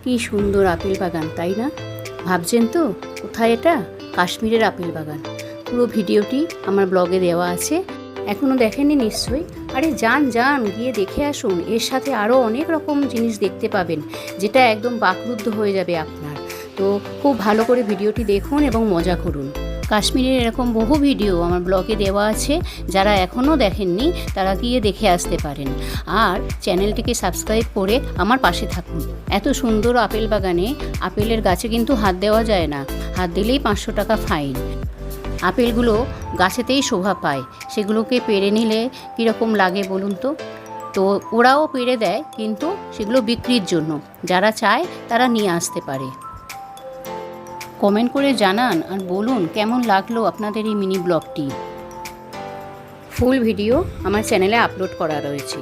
কি সুন্দর আপেল বাগান, তাই না? ভাবছেন তো কোথায় এটা? কাশ্মীরের আপেল বাগান। পুরো ভিডিওটি আমার ব্লগে দেওয়া আছে, এখনও দেখেননি নিশ্চয়ই। আরে যান যান, গিয়ে দেখে আসুন। এর সাথে আরও অনেক রকম জিনিস দেখতে পাবেন, যেটা একদম বাকরুদ্ধ হয়ে যাবে আপনার। তো খুব ভালো করে ভিডিওটি দেখুন এবং মজা করুন। কাশ্মীরের এরকম বহু ভিডিও আমার ব্লগে দেওয়া আছে, যারা এখনও দেখেননি তারা গিয়ে দেখে আসতে পারেন। আর চ্যানেলটিকে সাবস্ক্রাইব করে আমার পাশে থাকুন। এত সুন্দর আপেল বাগানে আপেলের গাছে কিন্তু হাত দেওয়া যায় না, হাত দিলেই 500 টাকা ফাইন। আপেলগুলো গাছেতেই শোভা পায়, সেগুলোকে পেড়ে নিলে কীরকম লাগে বলুন তো? তো ওরাও পেড়ে দেয়, কিন্তু সেগুলো বিক্রির জন্য, যারা চায় তারা নিয়ে আসতে পারে। কমেন্ট করে জানান আর বলুন কেমন লাগলো আপনাদের এই মিনি ব্লগটি। ফুল ভিডিও আমার চ্যানেলে আপলোড করা রয়েছে।